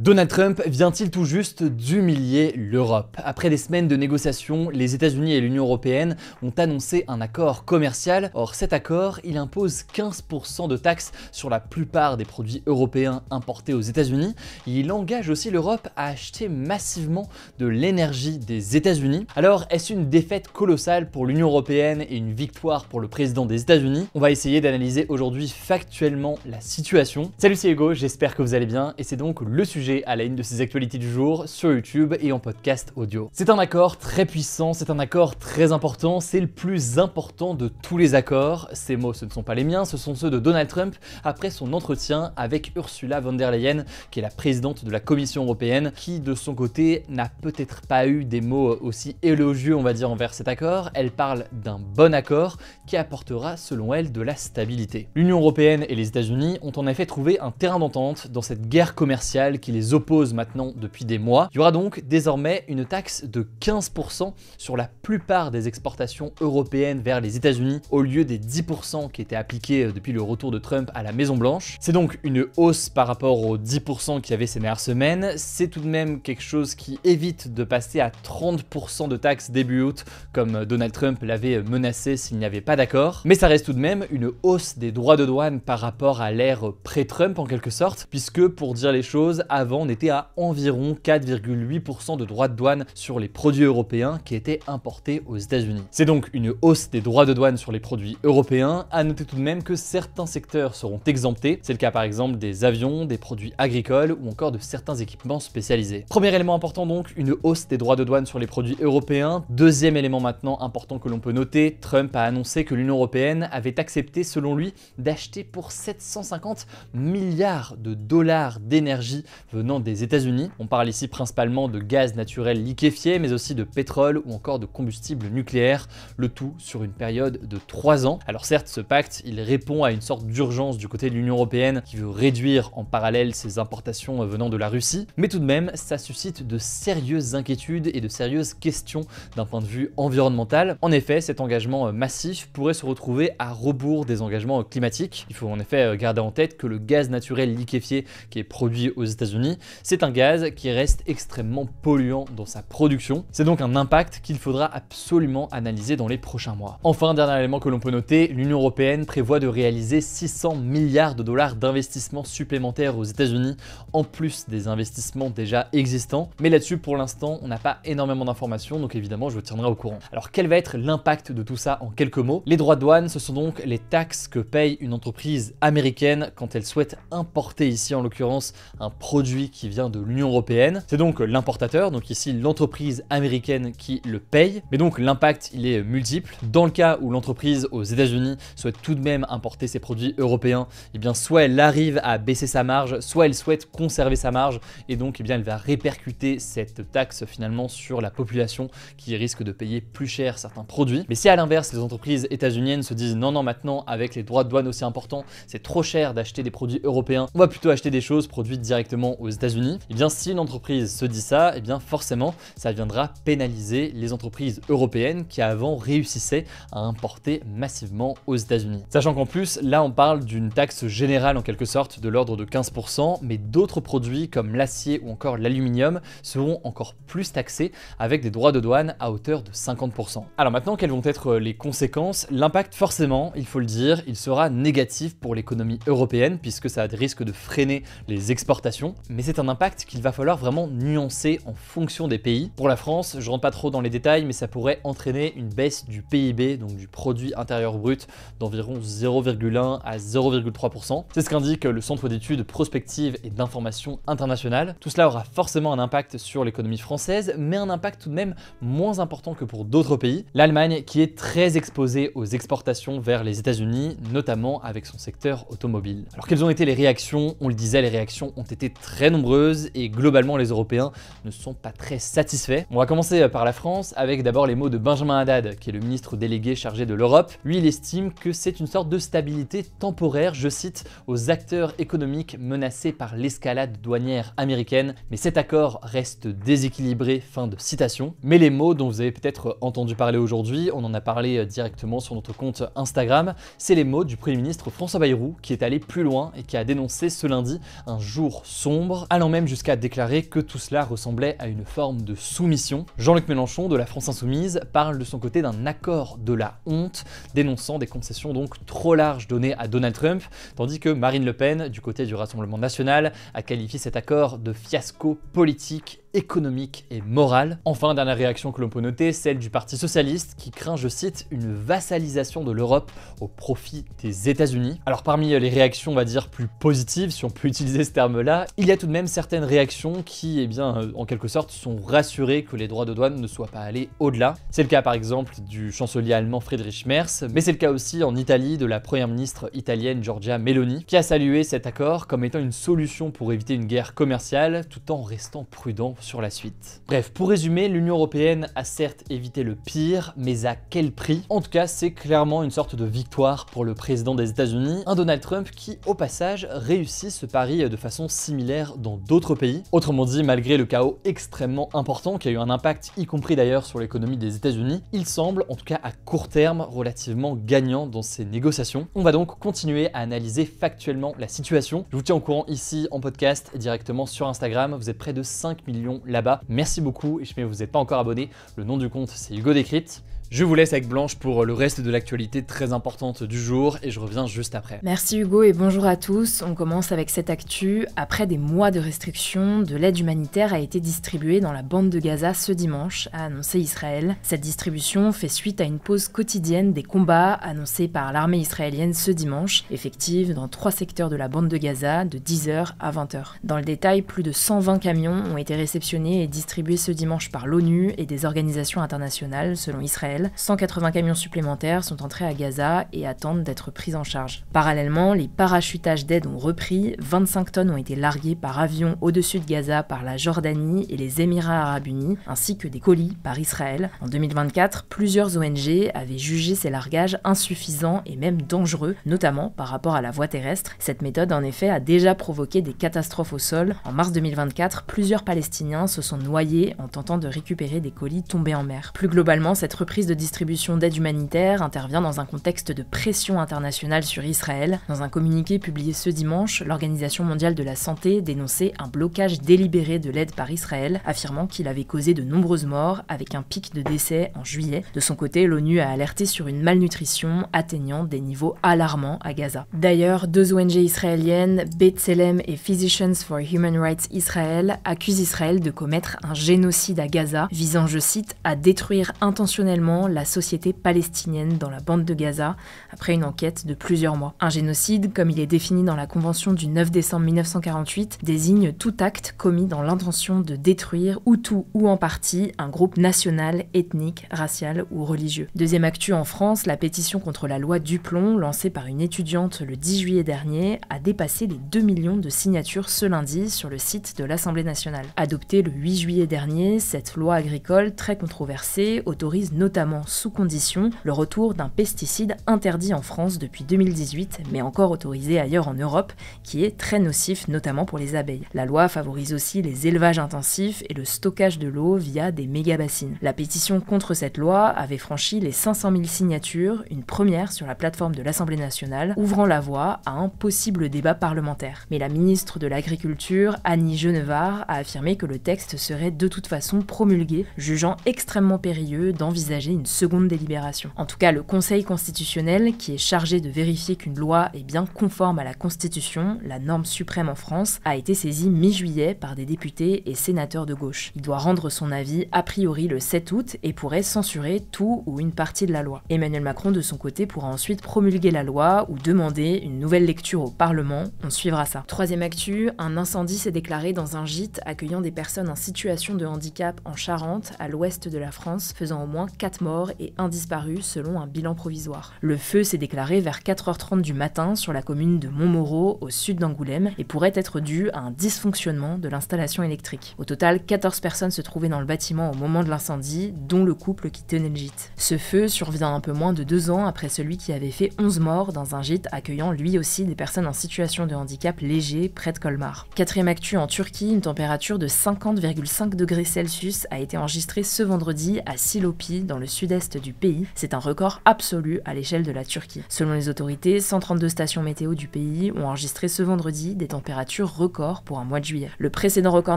Donald Trump vient-il tout juste d'humilier l'Europe? Après des semaines de négociations, les États-Unis et l'Union européenne ont annoncé un accord commercial. Or, cet accord, il impose 15% de taxes sur la plupart des produits européens importés aux États-Unis. Il engage aussi l'Europe à acheter massivement de l'énergie des États-Unis. Alors, est-ce une défaite colossale pour l'Union européenne et une victoire pour le président des États-Unis? On va essayer d'analyser aujourd'hui factuellement la situation. Salut, c'est Hugo, j'espère que vous allez bien et c'est donc le sujet à la une de ces actualités du jour sur YouTube et en podcast audio. C'est un accord très puissant, c'est un accord très important, c'est le plus important de tous les accords. Ces mots, ce ne sont pas les miens, ce sont ceux de Donald Trump après son entretien avec Ursula von der Leyen, qui est la présidente de la Commission européenne, qui de son côté n'a peut-être pas eu des mots aussi élogieux, on va dire, envers cet accord. Elle parle d'un bon accord qui apportera, selon elle, de la stabilité. L'Union européenne et les États-Unis ont en effet trouvé un terrain d'entente dans cette guerre commerciale qui les oppose maintenant depuis des mois. Il y aura donc désormais une taxe de 15% sur la plupart des exportations européennes vers les États-Unis au lieu des 10% qui étaient appliqués depuis le retour de Trump à la Maison-Blanche. C'est donc une hausse par rapport aux 10% qu'il y avait ces dernières semaines. C'est tout de même quelque chose qui évite de passer à 30% de taxes début août comme Donald Trump l'avait menacé s'il n'y avait pas d'accord. Mais ça reste tout de même une hausse des droits de douane par rapport à l'ère pré-Trump en quelque sorte, puisque pour dire les choses, avant on était à environ 4,8% de droits de douane sur les produits européens qui étaient importés aux États-Unis. C'est donc une hausse des droits de douane sur les produits européens. À noter tout de même que certains secteurs seront exemptés. C'est le cas par exemple des avions, des produits agricoles ou encore de certains équipements spécialisés. Premier élément important donc, une hausse des droits de douane sur les produits européens. Deuxième élément maintenant important que l'on peut noter, Trump a annoncé que l'Union européenne avait accepté selon lui d'acheter pour 750 milliards de dollars d'énergie venant des États-Unis. On parle ici principalement de gaz naturel liquéfié, mais aussi de pétrole ou encore de combustible nucléaire, le tout sur une période de 3 ans. Alors certes, ce pacte, il répond à une sorte d'urgence du côté de l'Union européenne qui veut réduire en parallèle ses importations venant de la Russie, mais tout de même, ça suscite de sérieuses inquiétudes et de sérieuses questions d'un point de vue environnemental. En effet, cet engagement massif pourrait se retrouver à rebours des engagements climatiques. Il faut en effet garder en tête que le gaz naturel liquéfié qui est produit aux États-Unis, c'est un gaz qui reste extrêmement polluant dans sa production. C'est donc un impact qu'il faudra absolument analyser dans les prochains mois. Enfin, dernier élément que l'on peut noter, l'Union européenne prévoit de réaliser 600 milliards de dollars d'investissements supplémentaires aux États-Unis, en plus des investissements déjà existants. Mais là-dessus, pour l'instant, on n'a pas énormément d'informations, donc évidemment, je vous tiendrai au courant. Alors, quel va être l'impact de tout ça en quelques mots? Les droits de douane, ce sont donc les taxes que paye une entreprise américaine quand elle souhaite importer ici, en l'occurrence, un produit qui vient de l'Union européenne. C'est donc l'importateur, donc ici l'entreprise américaine qui le paye. Mais donc l'impact, il est multiple. Dans le cas où l'entreprise aux États-Unis souhaite tout de même importer ses produits européens, eh bien soit elle arrive à baisser sa marge, soit elle souhaite conserver sa marge et donc eh bien elle va répercuter cette taxe finalement sur la population qui risque de payer plus cher certains produits. Mais si à l'inverse les entreprises états-uniennes se disent non maintenant avec les droits de douane aussi importants, c'est trop cher d'acheter des produits européens, on va plutôt acheter des choses produites directement aux États-Unis. Et bien si une entreprise se dit ça, et bien forcément ça viendra pénaliser les entreprises européennes qui avant réussissaient à importer massivement aux États-Unis. Sachant qu'en plus là on parle d'une taxe générale en quelque sorte de l'ordre de 15%, mais d'autres produits comme l'acier ou encore l'aluminium seront encore plus taxés avec des droits de douane à hauteur de 50%. Alors maintenant, quelles vont être les conséquences? L'impact forcément, il faut le dire, il sera négatif pour l'économie européenne puisque ça risque de freiner les exportations, mais c'est un impact qu'il va falloir vraiment nuancer en fonction des pays. Pour la France, je rentre pas trop dans les détails, mais ça pourrait entraîner une baisse du PIB, donc du produit intérieur brut, d'environ 0,1 à 0,3%. C'est ce qu'indique le Centre d'études prospectives et d'information internationale. Tout cela aura forcément un impact sur l'économie française, mais un impact tout de même moins important que pour d'autres pays. L'Allemagne qui est très exposée aux exportations vers les États-Unis, notamment avec son secteur automobile. Alors quelles ont été les réactions? On le disait, les réactions ont été très nombreuses et globalement les Européens ne sont pas très satisfaits. On va commencer par la France avec d'abord les mots de Benjamin Haddad, qui est le ministre délégué chargé de l'Europe. Lui, il estime que c'est une sorte de stabilité temporaire, je cite, aux acteurs économiques menacés par l'escalade douanière américaine, mais cet accord reste déséquilibré, fin de citation. Mais les mots dont vous avez peut-être entendu parler aujourd'hui, on en a parlé directement sur notre compte Instagram, c'est les mots du Premier ministre François Bayrou qui est allé plus loin et qui a dénoncé ce lundi un jour sombre septembre, allant même jusqu'à déclarer que tout cela ressemblait à une forme de soumission. Jean-Luc Mélenchon de la France Insoumise parle de son côté d'un accord de la honte, dénonçant des concessions donc trop larges données à Donald Trump, tandis que Marine Le Pen, du côté du Rassemblement national, a qualifié cet accord de fiasco politique, économique et moral. Enfin, dernière réaction que l'on peut noter, celle du Parti socialiste qui craint, je cite, une vassalisation de l'Europe au profit des États-Unis. Alors parmi les réactions, on va dire, plus positives, si on peut utiliser ce terme-là, il y a tout de même certaines réactions qui, en quelque sorte, sont rassurées que les droits de douane ne soient pas allés au-delà. C'est le cas par exemple du chancelier allemand Friedrich Merz, mais c'est le cas aussi en Italie de la première ministre italienne Giorgia Meloni, qui a salué cet accord comme étant une solution pour éviter une guerre commerciale, tout en restant prudent sur la suite. Bref, pour résumer, l'Union européenne a certes évité le pire, mais à quel prix? En tout cas, c'est clairement une sorte de victoire pour le président des États-Unis, un Donald Trump qui, au passage, réussit ce pari de façon similaire dans d'autres pays. Autrement dit, malgré le chaos extrêmement important qui a eu un impact, y compris d'ailleurs sur l'économie des États-Unis, il semble, en tout cas à court terme, relativement gagnant dans ces négociations. On va donc continuer à analyser factuellement la situation. Je vous tiens au courant ici en podcast et directement sur Instagram. Vous êtes près de 5 millions là-bas. Merci beaucoup et si vous n'êtes pas encore abonné, le nom du compte c'est Hugo Décrypte. Je vous laisse avec Blanche pour le reste de l'actualité très importante du jour et je reviens juste après. Merci Hugo et bonjour à tous. On commence avec cette actu. Après des mois de restrictions, de l'aide humanitaire a été distribuée dans la bande de Gaza ce dimanche, a annoncé Israël. Cette distribution fait suite à une pause quotidienne des combats annoncés par l'armée israélienne ce dimanche, effective dans 3 secteurs de la bande de Gaza de 10h à 20h. Dans le détail, plus de 120 camions ont été réceptionnés et distribués ce dimanche par l'ONU et des organisations internationales selon Israël. 180 camions supplémentaires sont entrés à Gaza et attendent d'être pris en charge. Parallèlement, les parachutages d'aide ont repris, 25 tonnes ont été larguées par avion au-dessus de Gaza par la Jordanie et les Émirats arabes unis, ainsi que des colis par Israël. En 2024, plusieurs ONG avaient jugé ces largages insuffisants et même dangereux, notamment par rapport à la voie terrestre. Cette méthode, en effet, a déjà provoqué des catastrophes au sol. En mars 2024, plusieurs Palestiniens se sont noyés en tentant de récupérer des colis tombés en mer. Plus globalement, cette reprise de distribution d'aide humanitaire intervient dans un contexte de pression internationale sur Israël. Dans un communiqué publié ce dimanche, l'Organisation mondiale de la santé dénonçait un blocage délibéré de l'aide par Israël, affirmant qu'il avait causé de nombreuses morts, avec un pic de décès en juillet. De son côté, l'ONU a alerté sur une malnutrition atteignant des niveaux alarmants à Gaza. D'ailleurs, 2 ONG israéliennes, B'Tselem et Physicians for Human Rights Israel, accusent Israël de commettre un génocide à Gaza, visant, je cite, à détruire intentionnellement la société palestinienne dans la bande de Gaza, après une enquête de plusieurs mois. Un génocide, comme il est défini dans la Convention du 9 décembre 1948, désigne tout acte commis dans l'intention de détruire, ou tout ou en partie, un groupe national, ethnique, racial ou religieux. Deuxième actu en France, la pétition contre la loi Duplon, lancée par une étudiante le 10 juillet dernier, a dépassé les 2 millions de signatures ce lundi sur le site de l'Assemblée nationale. Adoptée le 8 juillet dernier, cette loi agricole très controversée autorise notamment sous condition le retour d'un pesticide interdit en France depuis 2018, mais encore autorisé ailleurs en Europe, qui est très nocif notamment pour les abeilles. La loi favorise aussi les élevages intensifs et le stockage de l'eau via des méga-bassines. La pétition contre cette loi avait franchi les 500 000 signatures, une première sur la plateforme de l'Assemblée nationale, ouvrant la voie à un possible débat parlementaire. Mais la ministre de l'Agriculture, Annie Genevard, a affirmé que le texte serait de toute façon promulgué, jugeant extrêmement périlleux d'envisager une seconde délibération. En tout cas, le Conseil constitutionnel, qui est chargé de vérifier qu'une loi est bien conforme à la Constitution, la norme suprême en France, a été saisi mi-juillet par des députés et sénateurs de gauche. Il doit rendre son avis a priori le 7 août et pourrait censurer tout ou une partie de la loi. Emmanuel Macron, de son côté, pourra ensuite promulguer la loi ou demander une nouvelle lecture au Parlement. On suivra ça. Troisième actu, un incendie s'est déclaré dans un gîte accueillant des personnes en situation de handicap en Charente, à l'ouest de la France, faisant au moins 4 morts et 1 disparu selon un bilan provisoire. Le feu s'est déclaré vers 4h30 du matin sur la commune de Montmoreau, au sud d'Angoulême, et pourrait être dû à un dysfonctionnement de l'installation électrique. Au total, 14 personnes se trouvaient dans le bâtiment au moment de l'incendie, dont le couple qui tenait le gîte. Ce feu survient un peu moins de 2 ans après celui qui avait fait 11 morts dans un gîte accueillant lui aussi des personnes en situation de handicap léger près de Colmar. Quatrième actu en Turquie, une température de 50,5 degrés Celsius a été enregistrée ce vendredi à Silopi, dans le sud-est du pays. C'est un record absolu à l'échelle de la Turquie. Selon les autorités, 132 stations météo du pays ont enregistré ce vendredi des températures records pour un mois de juillet. Le précédent record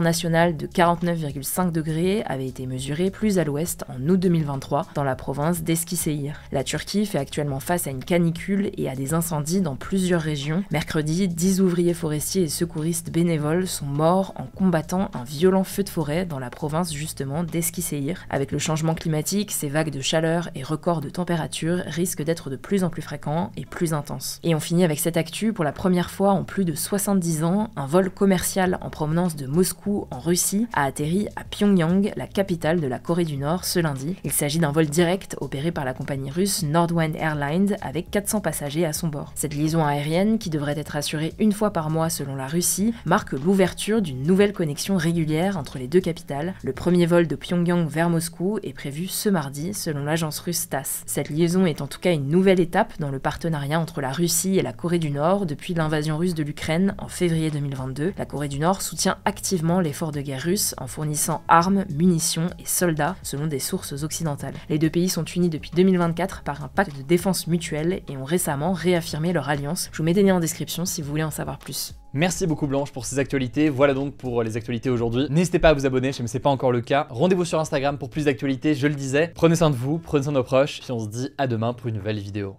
national de 49,5 degrés avait été mesuré plus à l'ouest en août 2023 dans la province d'Eskişehir. La Turquie fait actuellement face à une canicule et à des incendies dans plusieurs régions. Mercredi, 10 ouvriers forestiers et secouristes bénévoles sont morts en combattant un violent feu de forêt dans la province justement d'Eskişehir. Avec le changement climatique, ces vagues de chaleur et records de température risquent d'être de plus en plus fréquents et plus intenses. Et on finit avec cette actu. Pour la première fois en plus de 70 ans, un vol commercial en provenance de Moscou en Russie a atterri à Pyongyang, la capitale de la Corée du Nord, ce lundi. Il s'agit d'un vol direct opéré par la compagnie russe Nordwind Airlines avec 400 passagers à son bord. Cette liaison aérienne, qui devrait être assurée une fois par mois selon la Russie, marque l'ouverture d'une nouvelle connexion régulière entre les deux capitales. Le premier vol de Pyongyang vers Moscou est prévu ce mardi selon l'agence russe TASS. Cette liaison est en tout cas une nouvelle étape dans le partenariat entre la Russie et la Corée du Nord depuis l'invasion russe de l'Ukraine en février 2022. La Corée du Nord soutient activement l'effort de guerre russe en fournissant armes, munitions et soldats selon des sources occidentales. Les deux pays sont unis depuis 2024 par un pacte de défense mutuelle et ont récemment réaffirmé leur alliance. Je vous mets des liens en description si vous voulez en savoir plus. Merci beaucoup Blanche pour ces actualités. Voilà donc pour les actualités aujourd'hui. N'hésitez pas à vous abonner si ce n'est pas encore le cas. Rendez-vous sur Instagram pour plus d'actualités, je le disais. Prenez soin de vous, prenez soin de nos proches. Et on se dit à demain pour une nouvelle vidéo.